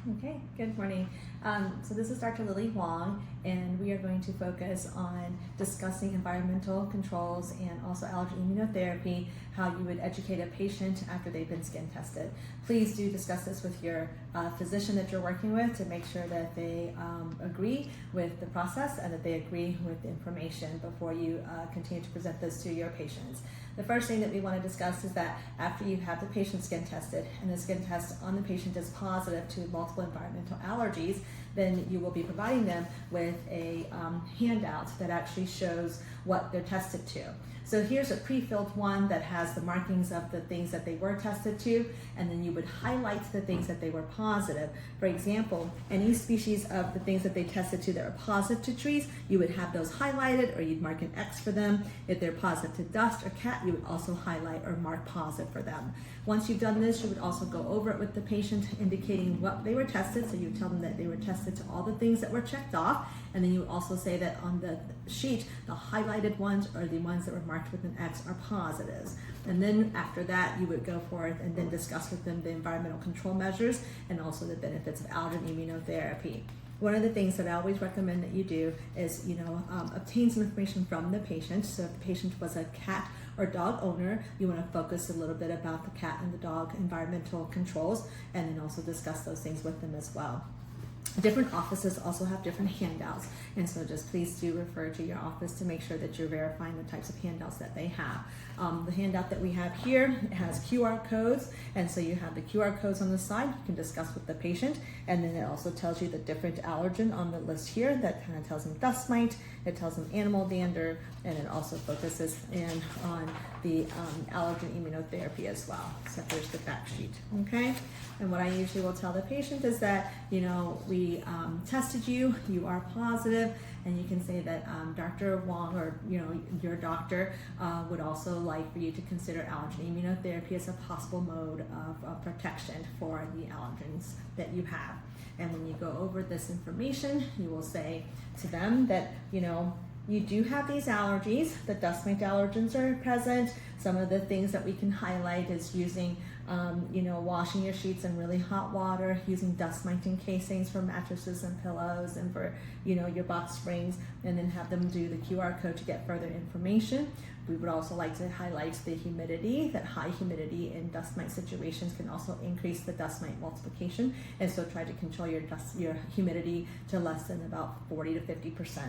Okay, good morning. So this is Dr. Lily Hwang, and we are going to focus on discussing environmental controls and also allergy immunotherapy, how you would educate a patient after they've been skin tested. Please do discuss this with your physician that you're working with to make sure that they agree with the process and that they agree with the information before you continue to present this to your patients. The first thing that we want to discuss is that after you have the patient skin tested and the skin test on the patient is positive to multiple environmental allergies, then you will be providing them with a handout that actually shows what they're tested to. So here's a pre-filled one that has the markings of the things that they were tested to, and then you would highlight the things that they were positive. For example, any species of the things that they tested to that are positive to trees, you would have those highlighted, or you'd mark an X for them. If they're positive to dust or cat, you would also highlight or mark positive for them. Once you've done this, you would also go over it with the patient, indicating what they were tested. So you tell them that they were tested to all the things that were checked off, and then you also say that on the sheet, the highlighted ones or the ones that were marked with an X are positives. And then after that, you would go forth and then discuss with them the environmental control measures and also the benefits of allergen immunotherapy. One of the things that I always recommend that you do is, obtain some information from the patient. So if the patient was a cat or dog owner, you want to focus a little bit about the cat and the dog environmental controls, and then also discuss those things with them as well. Different offices also have different handouts, and so just please do refer to your office to make sure that you're verifying the types of handouts that they have. The handout that we have here has QR codes, and so you have the QR codes on the side. You can discuss with the patient, and then it also tells you the different allergen on the list here. That kind of tells them dust mite, it tells them animal dander, and it also focuses in on the allergen immunotherapy as well. So there's the fact sheet, okay? And what I usually will tell the patient is that, we tested you, you are positive, and you can say that Dr. Hwang, or your doctor would also like for you to consider allergen immunotherapy as a possible mode of protection for the allergens that you have. And when you go over this information, you will say to them that, you do have these allergies. The dust mite allergens are present. Some of the things that we can highlight is using, washing your sheets in really hot water, using dust miting casings for mattresses and pillows and for, your box springs, and then have them do the QR code to get further information. We would also like to highlight the humidity, that high humidity in dust mite situations can also increase the dust mite multiplication, and so try to control your humidity to less than about 40 to 50%.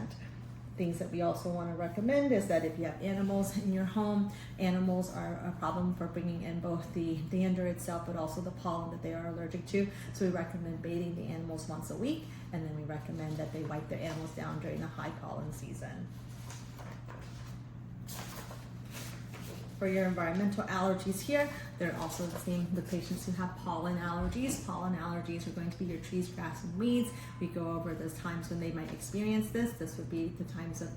Things that we also want to recommend is that if you have animals in your home, animals are a problem for bringing in both the dander itself but also the pollen that they are allergic to. So we recommend bathing the animals once a week, and then we recommend that they wipe their animals down during the high pollen season. For your environmental allergies here, they're also seeing the patients who have pollen allergies. Pollen allergies are going to be your trees, grass, and weeds. We go over those times when they might experience this. This would be the times of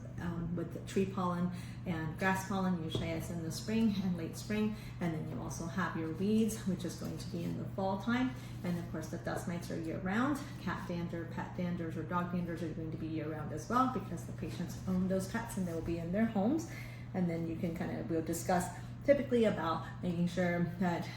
with the tree pollen and grass pollen. Usually it's in the spring and late spring. And then you also have your weeds, which is going to be in the fall time. And of course the dust mites are year round. Cat dander, pet danders, or dog danders are going to be year round as well, because the patients own those pets and they will be in their homes. And then you can we'll discuss typically about making sure that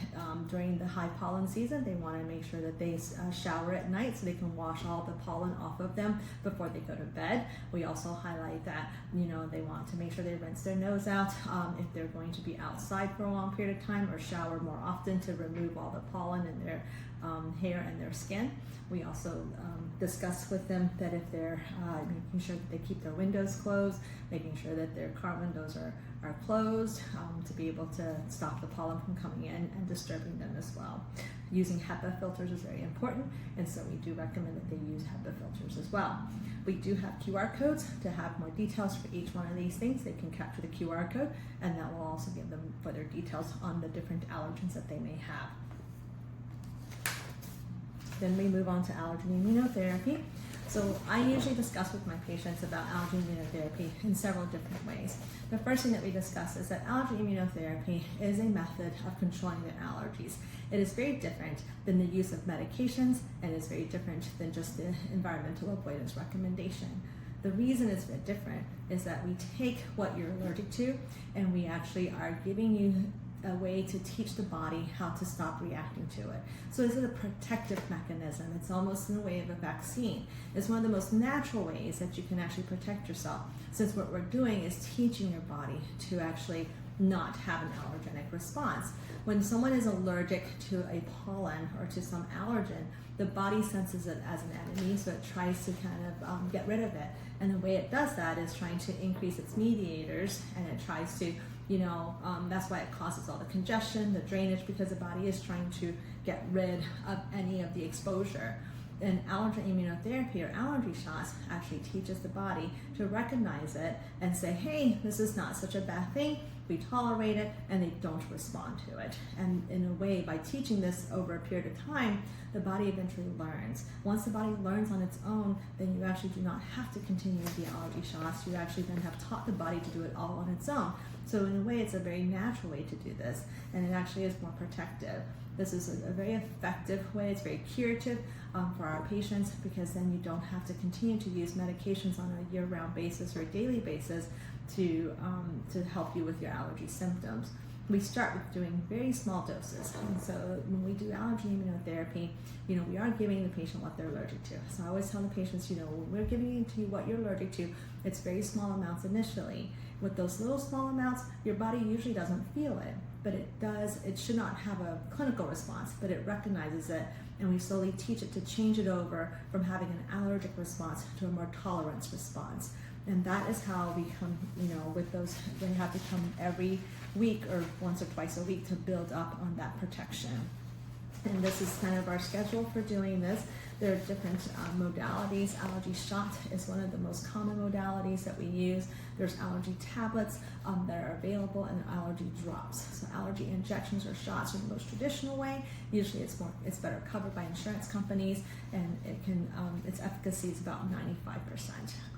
during the high pollen season, they want to make sure that they shower at night so they can wash all the pollen off of them before they go to bed. We also highlight that, they want to make sure they rinse their nose out if they're going to be outside for a long period of time, or shower more often to remove all the pollen in their hair and their skin. We also discuss with them that if they're making sure that they keep their windows closed, making sure that their car windows are closed to be able to stop the pollen from coming in and disturbing them as well. Using HEPA filters is very important, and so we do recommend that they use HEPA filters as well. We do have QR codes to have more details for each one of these things. They can capture the QR code, and that will also give them further details on the different allergens that they may have. Then we move on to allergen immunotherapy. So I usually discuss with my patients about allergen immunotherapy in several different ways. The first thing that we discuss is that allergen immunotherapy is a method of controlling their allergies. It is very different than the use of medications, and is very different than just the environmental avoidance recommendation. The reason it's a bit different is that we take what you're allergic to, and we actually are giving you a way to teach the body how to stop reacting to it. So this is a protective mechanism. It's almost in a way of a vaccine. It's one of the most natural ways that you can actually protect yourself, since what we're doing is teaching your body to actually not have an allergenic response. When someone is allergic to a pollen or to some allergen, the body senses it as an enemy, so it tries to kind of get rid of it. And the way it does that is trying to increase its mediators, and it tries to, that's why it causes all the congestion, the drainage, because the body is trying to get rid of any of the exposure. And allergen immunotherapy or allergy shots actually teaches the body to recognize it and say, hey, this is not such a bad thing. We tolerate it, and they don't respond to it. And in a way, by teaching this over a period of time, the body eventually learns. Once the body learns on its own, then you actually do not have to continue the allergy shots. You actually then have taught the body to do it all on its own. So in a way, it's a very natural way to do this, and it actually is more protective. This is a very effective way. It's very curative for our patients, because then you don't have to continue to use medications on a year-round basis or a daily basis to help you with your allergy symptoms. We start with doing very small doses, and so when we do allergy immunotherapy, we are giving the patient what they're allergic to. So I always tell the patients, when we're giving to you what you're allergic to, it's very small amounts initially. With those little small amounts, your body usually doesn't feel it, but it does. It should not have a clinical response, but it recognizes it, and we slowly teach it to change it over from having an allergic response to a more tolerance response. And that is how we come, with those, they have to come every week or once or twice a week to build up on that protection. And this is kind of our schedule for doing this. There are different modalities. Allergy shot is one of the most common modalities that we use. There's allergy tablets that are available, and allergy drops. So allergy injections or shots are the most traditional way. Usually it's better covered by insurance companies, and its efficacy is about 95%.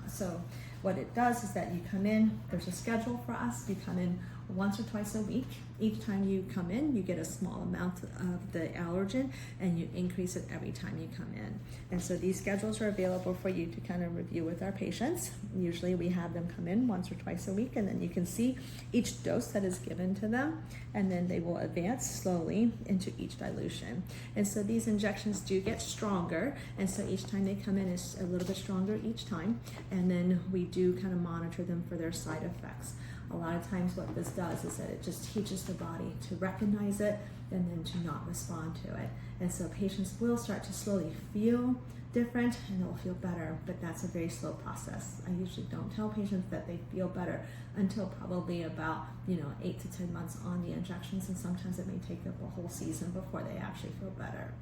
So what it does is that you come in, there's a schedule for us. You come in once or twice a week. Each time you come in, you get a small amount of the allergen, and you increase it every time you come in. And so these schedules are available for you to kind of review with our patients. Usually we have them come in once or twice a week, and then you can see each dose that is given to them, and then they will advance slowly into each dilution. And so these injections do get stronger, and so each time they come in is a little bit stronger each time, and then we do kind of monitor them for their side effects. A lot of times what this does is that it just teaches the body to recognize it and then to not respond to it. And so patients will start to slowly feel different, and they'll feel better, but that's a very slow process. I usually don't tell patients that they feel better until probably about 8 to 10 months on the injections, and sometimes it may take up a whole season before they actually feel better.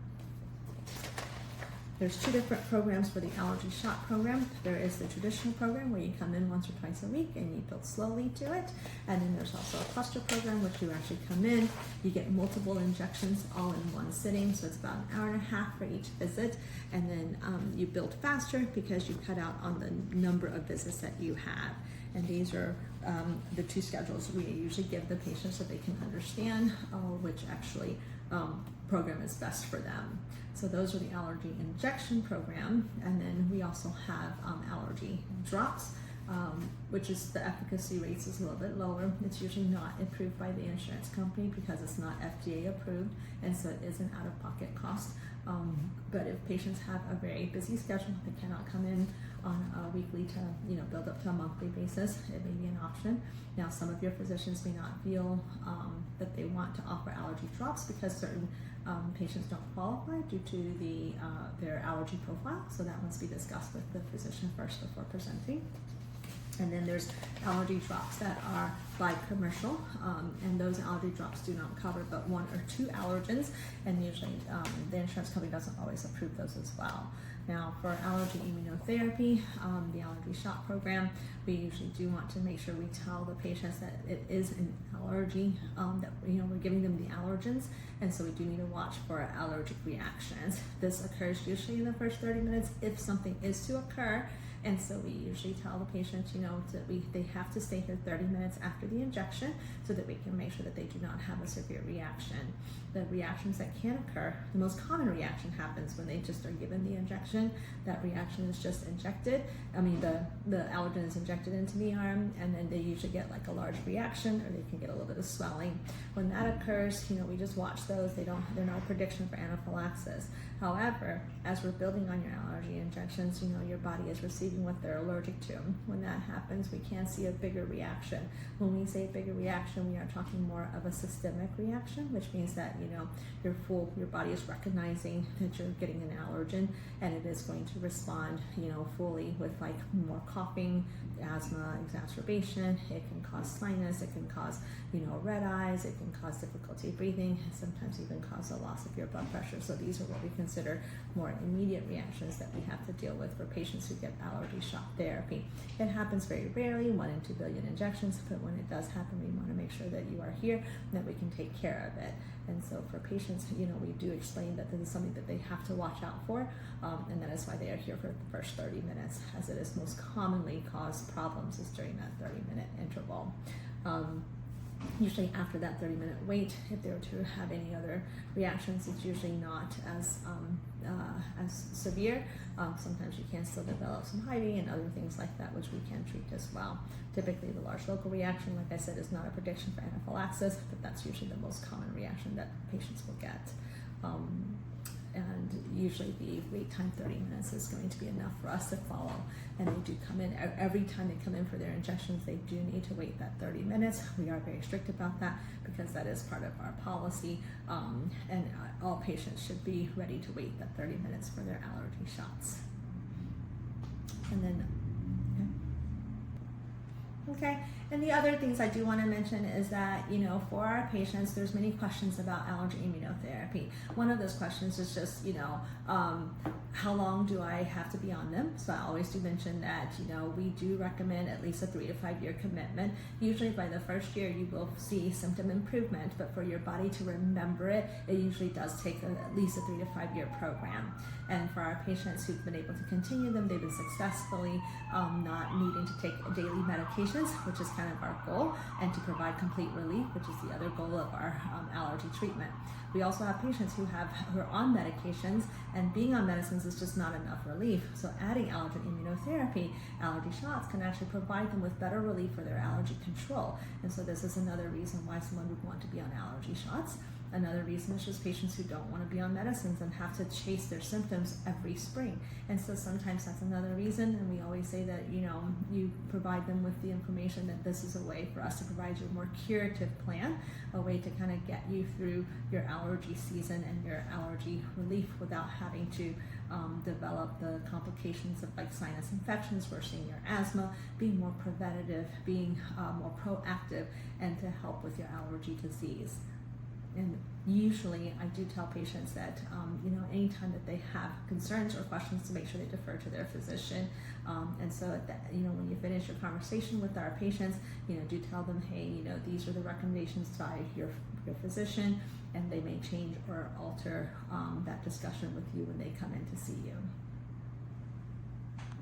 There's two different programs for the allergy shot program. There is the traditional program where you come in once or twice a week and you build slowly to it. And then there's also a cluster program, which you actually come in, you get multiple injections all in one sitting. So it's about an hour and a half for each visit. And then you build faster because you cut out on the number of visits that you have. And these are the two schedules we usually give the patients so they can understand which actually program is best for them. So those are the allergy injection program, and then we also have allergy drops, which is the efficacy rates is a little bit lower. It's usually not approved by the insurance company because it's not FDA approved, and so it is an out-of-pocket cost. But if patients have a very busy schedule, they cannot come in on a weekly to build up to a monthly basis, it may be an option. Now, some of your physicians may not feel that they want to offer allergy drops because certain patients don't qualify due to their allergy profile, so that must be discussed with the physician first before presenting. And then there's allergy drops that are by commercial, and those allergy drops do not cover but 1 or 2 allergens, and usually the insurance company doesn't always approve those as well. Now, for allergy immunotherapy, the allergy shot program, we usually do want to make sure we tell the patients that it is an allergy, that we're giving them the allergens, and so we do need to watch for allergic reactions. This occurs usually in the first 30 minutes. If something is to occur, And so we usually tell the patient, they have to stay here 30 minutes after the injection so that we can make sure that they do not have a severe reaction. The reactions that can occur, the most common reaction happens when they just are given the injection. That reaction is just injected. The allergen is injected into the arm, and then they usually get like a large reaction, or they can get a little bit of swelling. When that occurs, we just watch those. They're not a prediction for anaphylaxis. However, as we're building on your allergy injections, your body is receiving what they're allergic to. When that happens, we can see a bigger reaction. When we say bigger reaction, we are talking more of a systemic reaction, which means that your body is recognizing that you're getting an allergen, and it is going to respond fully with like more coughing, asthma exacerbation. It can cause sinus, it can cause red eyes, it can cause difficulty breathing, and sometimes even cause a loss of your blood pressure. So these are what we consider more immediate reactions that we have to deal with for patients who get allergy shock therapy. It happens very rarely, 1 in 2 billion injections, but when it does happen, we want to make sure that you are here and that we can take care of it. And so for patients, we do explain that this is something that they have to watch out for, and that is why they are here for the first 30 minutes, as it is most commonly cause problems is during that 30-minute interval. Usually after that 30-minute wait, if they were to have any other reactions, it's usually not as severe. Sometimes you can still develop some hiving and other things like that, which we can treat as well. Typically, the large local reaction, like I said, is not a prediction for anaphylaxis, but that's usually the most common reaction that patients will get. And usually the wait time 30 minutes is going to be enough for us to follow. And they do come in, every time they come in for their injections, they do need to wait that 30 minutes. We are very strict about that because that is part of our policy. And all patients should be ready to wait that 30 minutes for their allergy shots. And then, okay. And the other things I do want to mention is that, for our patients, there's many questions about allergy immunotherapy. One of those questions is just, how long do I have to be on them? So I always do mention that, we do recommend at least a 3 to 5 year commitment. Usually by the first year, you will see symptom improvement, but for your body to remember it, it usually does take at least a 3 to 5 year program. And for our patients who've been able to continue them, they've been successfully not needing to take daily medications, which is kind of our goal, and to provide complete relief, which is the other goal of our allergy treatment. We also have patients who are on medications, and being on medicines is just not enough relief. So adding allergen immunotherapy, allergy shots, can actually provide them with better relief for their allergy control. And so this is another reason why someone would want to be on allergy shots. Another reason is just patients who don't want to be on medicines and have to chase their symptoms every spring. And so sometimes that's another reason, and we always say that, you provide them with the information that this is a way for us to provide you a more curative plan, a way to kind of get you through your allergy season and your allergy relief without having to develop the complications of like sinus infections, worsening your asthma, being more preventative, being more proactive, and to help with your allergy disease. And usually I do tell patients that, anytime that they have concerns or questions, to make sure they defer to their physician. And so, when you finish your conversation with our patients, do tell them, hey, these are the recommendations by your physician, and they may change or alter that discussion with you when they come in to see you.